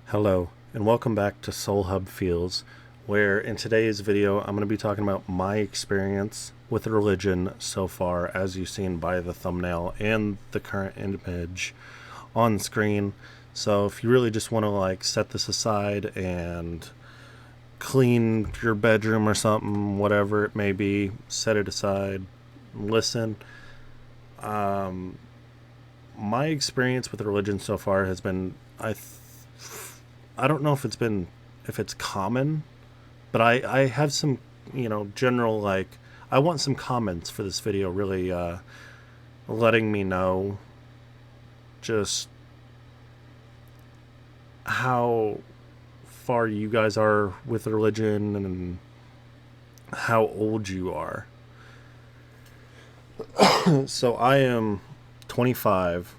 Hello, and welcome back to SoulHubFeels, where in today's video I'm going to be talking about my experience with religion so far, as you've seen by the thumbnail and the current image on screen. So if you really just want to set this aside and clean your bedroom or something, whatever it may be, set it aside, listen. My experience with religion so far has been I don't know if it's common, but I have some, general, I want some comments for this video, really letting me know just how far you guys are with religion and how old you are. So I am 25,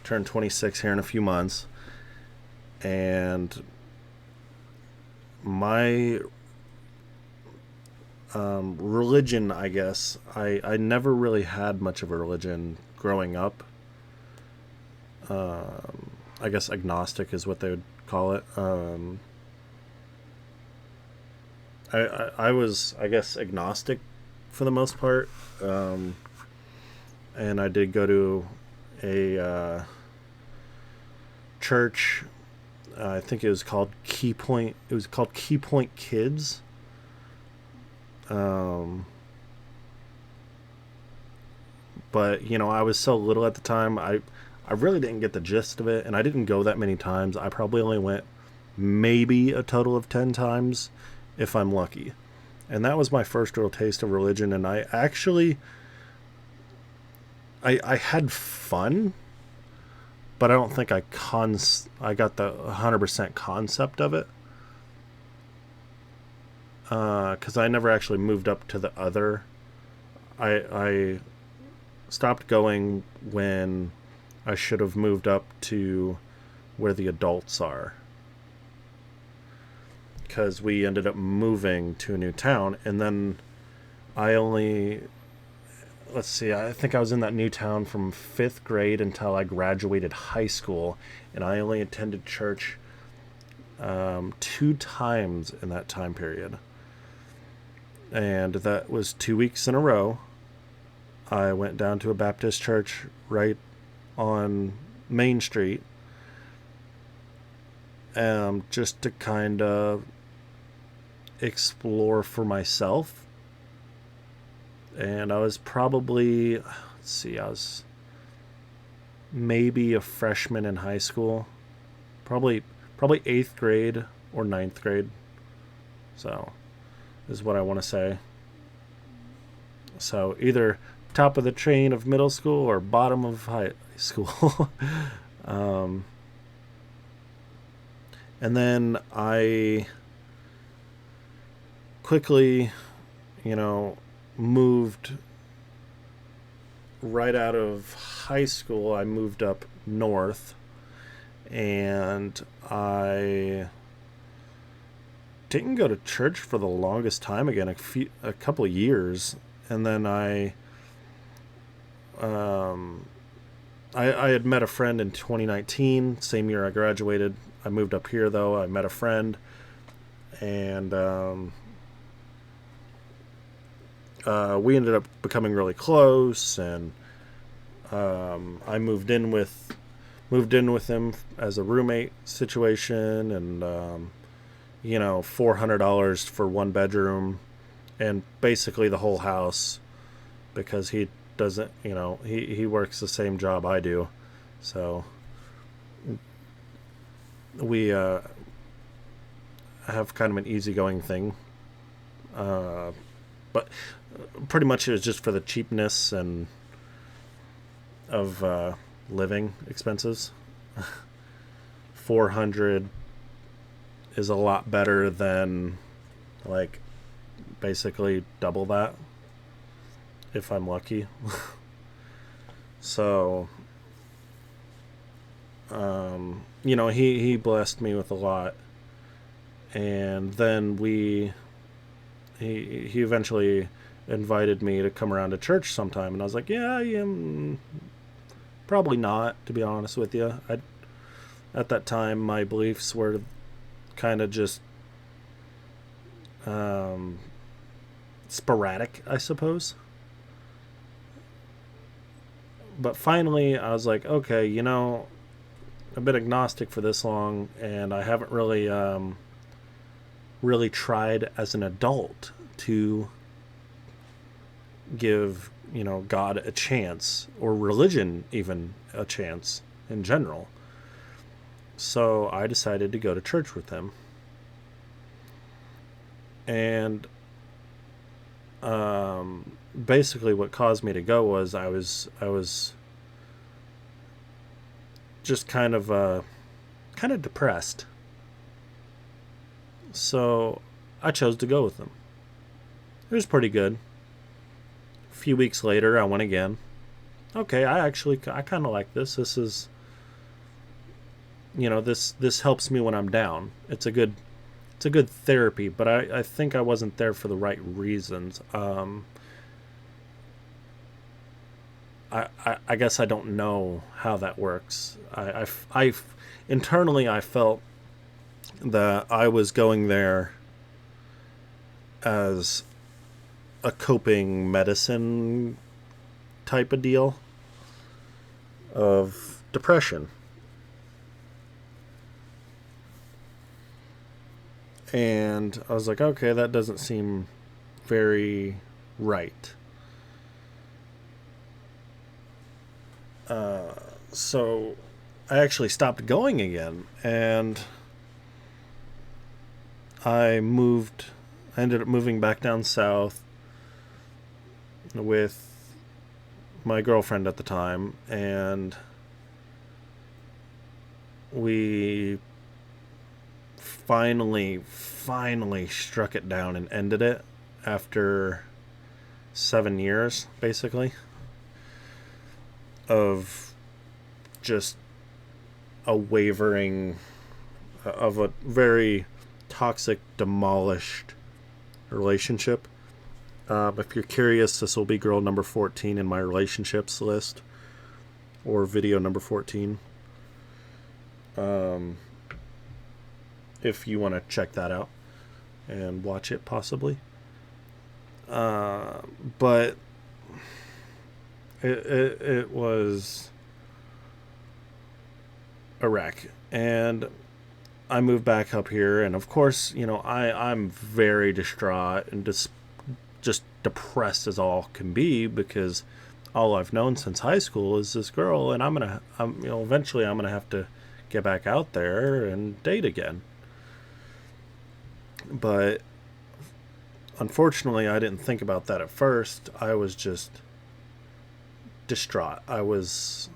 turn 26 here in a few months, and my religion, I guess, I never really had much of a religion growing up. I guess agnostic is what they would call it. I was, I guess, agnostic for the most part. And I did go to a church. I think it was called Key Point. It was called Key Point Kids. Um, but I was so little at the time. I really didn't get the gist of it, and I didn't go that many times. I probably only went maybe a total of 10 times, if I'm lucky. And that was my first real taste of religion. And I actually, I had fun, but I don't think I got the 100% concept of it, because I never actually moved up to the other. I stopped going when I should have moved up to where the adults are, because we ended up moving to a new town, and then I only, let's see, I think I was in that new town from 5th grade until I graduated high school, and I only attended church 2 times in that time period. And that was 2 weeks in a row. I went down to a Baptist church right on Main Street, just to kind of explore for myself. And I was probably, let's see, I was maybe a freshman in high school, probably 8th grade or 9th grade. So is what I want to say. So either top of the train of middle school or bottom of high school. um, and then I quickly, moved right out of high school. I moved up north, and I didn't go to church for the longest time again, a couple of years. And then um, I had met a friend in 2019, same year I graduated. I moved up here, though. I met a friend, and we ended up becoming really close. And I moved in with him as a roommate situation, and $400 for one bedroom, and basically the whole house, because he doesn't, he works the same job I do. So we have kind of an easygoing thing. But pretty much it was just for the cheapness and of living expenses. 400 is a lot better than, like, basically double that, if I'm lucky. So he blessed me with a lot. And then he eventually invited me to come around to church sometime, and I was like, yeah, I am Probably not, to be honest with you. At that time, my beliefs were kind of just um, sporadic, I suppose. But finally, I was like, okay, I've been agnostic for this long, and I haven't really tried as an adult to give God a chance, or religion even a chance in general. So I decided to go to church with him, and basically what caused me to go was I was just kind of depressed. So I chose to go with them. It was pretty good. A few weeks later, I went again. Okay, I kind of like this. This is, this helps me when I'm down. It's a good therapy, but I think I wasn't there for the right reasons. I guess I don't know how that works. I internally I felt that I was going there as a coping medicine type of deal of depression. And I was like, okay, that doesn't seem very right. So I actually stopped going again, and I ended up moving back down south with my girlfriend at the time, and we finally struck it down and ended it after 7 years, basically, of just a wavering of a very toxic, demolished relationship. If you're curious, this will be girl number 14 in my relationships list, or video number 14. If you want to check that out and watch it, possibly. But it was a wreck. And I moved back up here, and of course, I'm very distraught and just depressed as all can be, because all I've known since high school is this girl, and eventually I'm gonna have to get back out there and date again. But unfortunately, I didn't think about that at first. I was just distraught. I was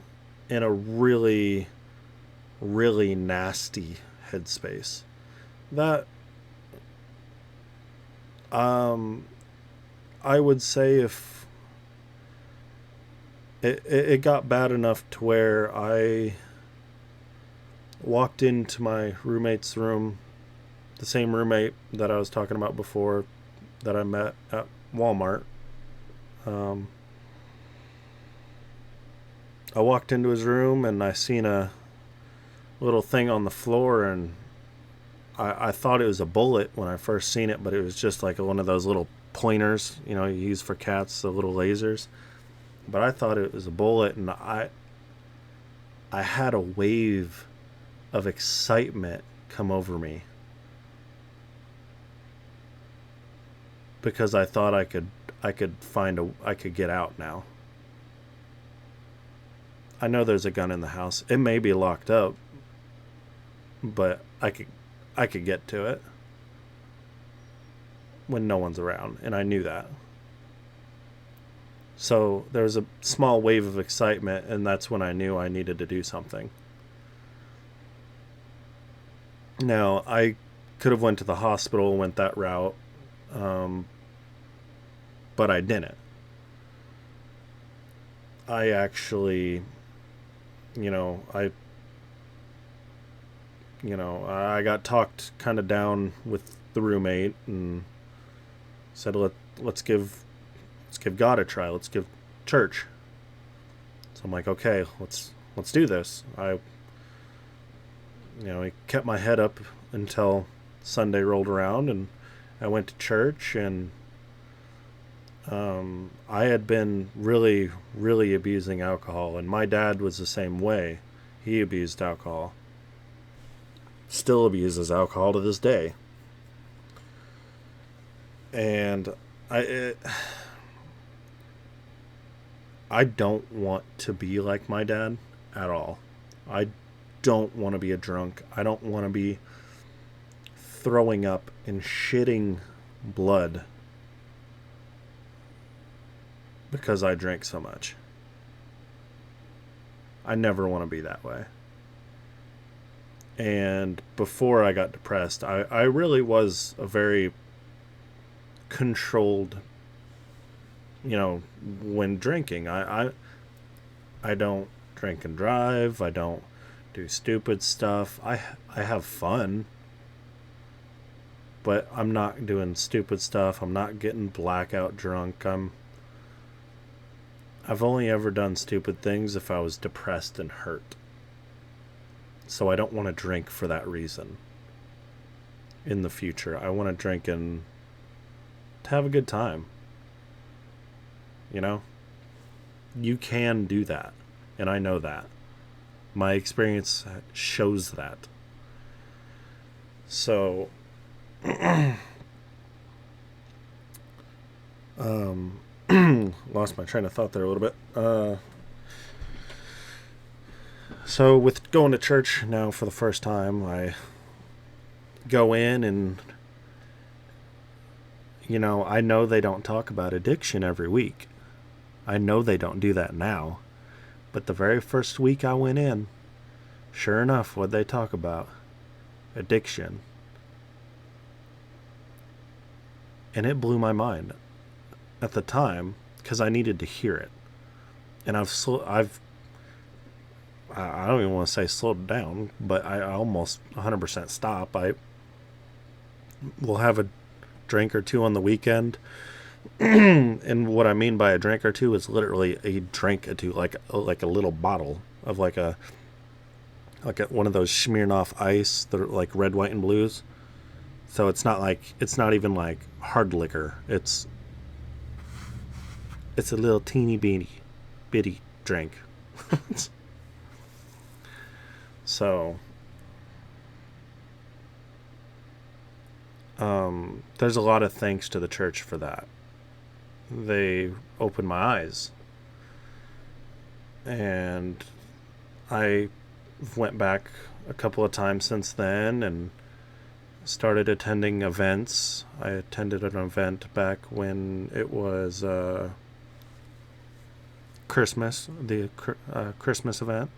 in a really, really nasty headspace. That I would say, if it got bad enough to where I walked into my roommate's room, the same roommate that I was talking about before, that I met at Walmart. I walked into his room, and I seen a little thing on the floor, and I thought it was a bullet when I first seen it, but it was just like one of those little pointers, you use for cats, the little lasers. But I thought it was a bullet, and I had a wave of excitement come over me, because I thought I could get out now. I know there's a gun in the house. It may be locked up, but I could get to it when no one's around, and I knew that. So there was a small wave of excitement, and that's when I knew I needed to do something. Now, I could have went to the hospital and went that route, but I didn't. I actually, I got talked kind of down with the roommate, and said, let's give God a try. Let's give church. So I'm like, okay, let's do this. I kept my head up until Sunday rolled around, and I went to church, and I had been really, really abusing alcohol, and my dad was the same way. He abused alcohol. Still abuses alcohol to this day. And I don't want to be like my dad at all. I don't want to be a drunk. I don't want to be throwing up and shitting blood because I drink so much. I never want to be that way. And before I got depressed, I really was a very controlled, when drinking. I don't drink and drive. I don't do stupid stuff. I have fun, but I'm not doing stupid stuff. I'm not getting blackout drunk. I've only ever done stupid things if I was depressed and hurt. So I don't want to drink for that reason. In the future, I want to drink and to have a good time. You can do that, and I know that. My experience shows that. So, lost my train of thought there a little bit. So with going to church now for the first time, I go in and, I know they don't talk about addiction every week. I know they don't do that now. But the very first week I went in, sure enough, what'd they talk about? Addiction. And it blew my mind at the time because I needed to hear it. And I don't even want to say slowed down, but I almost 100% stop. I will have a drink or two on the weekend. And what I mean by a drink or two is literally a drink or two, like a little bottle of like one of those Smirnoff Ice that are like red, white, and blues. So it's not even like hard liquor. It's a little teeny bitty drink. So, there's a lot of thanks to the church for that. They opened my eyes. And I went back a couple of times since then and started attending events. I attended an event back when it was Christmas, the Christmas event.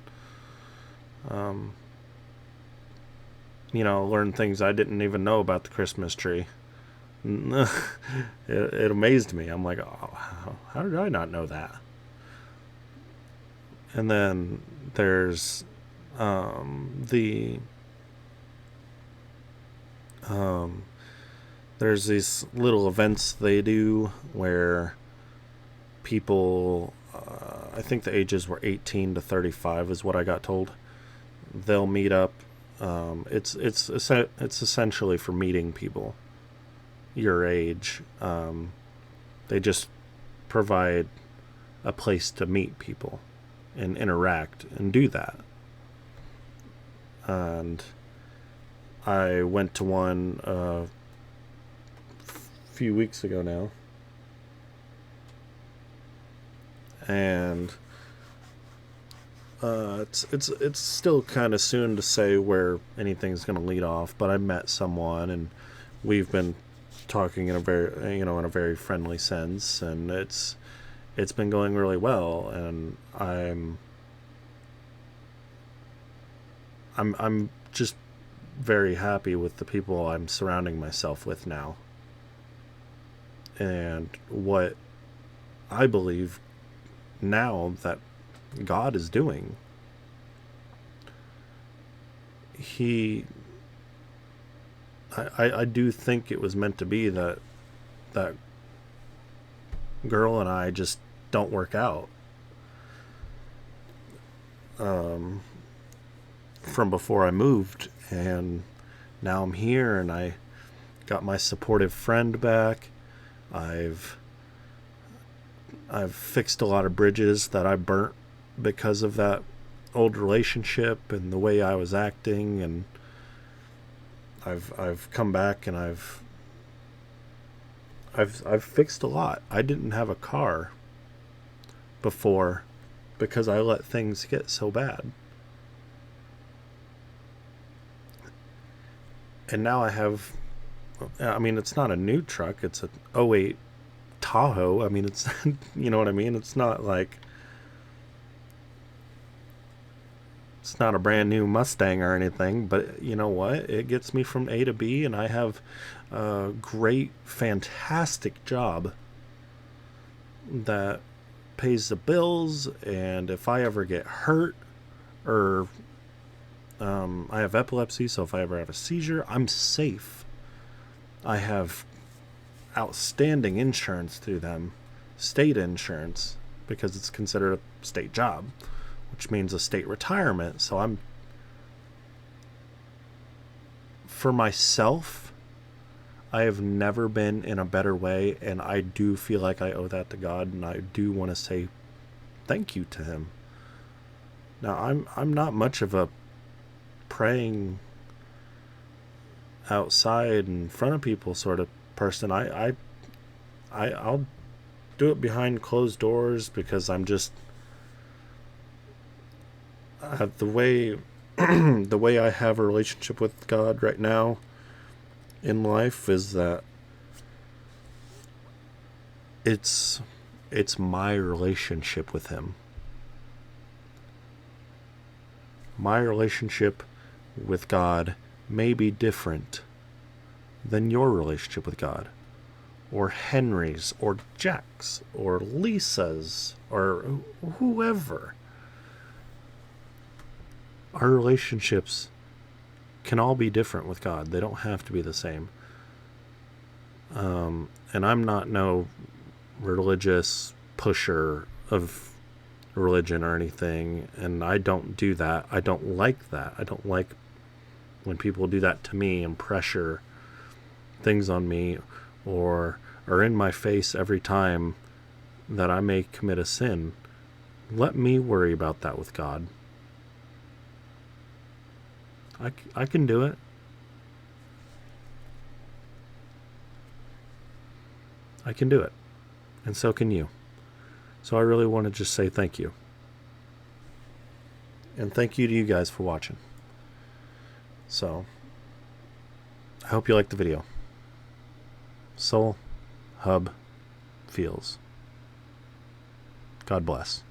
Learn things I didn't even know about the Christmas tree. It amazed me. I'm like, oh, how did I not know that? And then there's there's these little events they do where people, I think the ages were 18 to 35 is what I got told. They'll meet up. It's essentially for meeting people your age. They just provide a place to meet people and interact and do that. And I went to one a few weeks ago now, and it's still kind of soon to say where anything's going to lead off, but I met someone and we've been talking in a very friendly sense, and it's been going really well, and I'm just very happy with the people I'm surrounding myself with now, and what I believe now that God is doing. I do think it was meant to be that girl and I just don't work out. from before I moved, and now I'm here and I got my supportive friend back. I've fixed a lot of bridges that I burnt because of that old relationship and the way I was acting, and I've come back and I've fixed a lot. I didn't have a car before because I let things get so bad. And now I have, I mean, it's not a new truck, it's a '08 Tahoe. I mean, it's, you know what I mean? It's not like, it's not a brand new Mustang or anything, but you know what? It gets me from A to B, and I have a great, fantastic job that pays the bills. And if I ever get hurt, or I have epilepsy, so if I ever have a seizure, I'm safe. I have outstanding insurance through them, state insurance, because it's considered a state job, which means a state retirement. So I'm, for myself, I have never been in a better way, and I do feel like I owe that to God, and I do want to say thank you to him. Now, I'm not much of a praying outside in front of people sort of person. I'll do it behind closed doors, because I'm just the way the way I have a relationship with God right now in life is that it's my relationship with him. My relationship with God may be different than your relationship with God, or Henry's, or Jack's, or Lisa's, or whoever. Our relationships can all be different with God. They don't have to be the same. And I'm not no religious pusher of religion or anything, and I don't do that. I don't like that. I don't like when people do that to me and pressure things on me, or are in my face every time that I may commit a sin. Let me worry about that with God. I can do it. I can do it. And so can you. So I really want to just say thank you. And thank you to you guys for watching. So, I hope you liked the video. SoulHubFeels. God bless.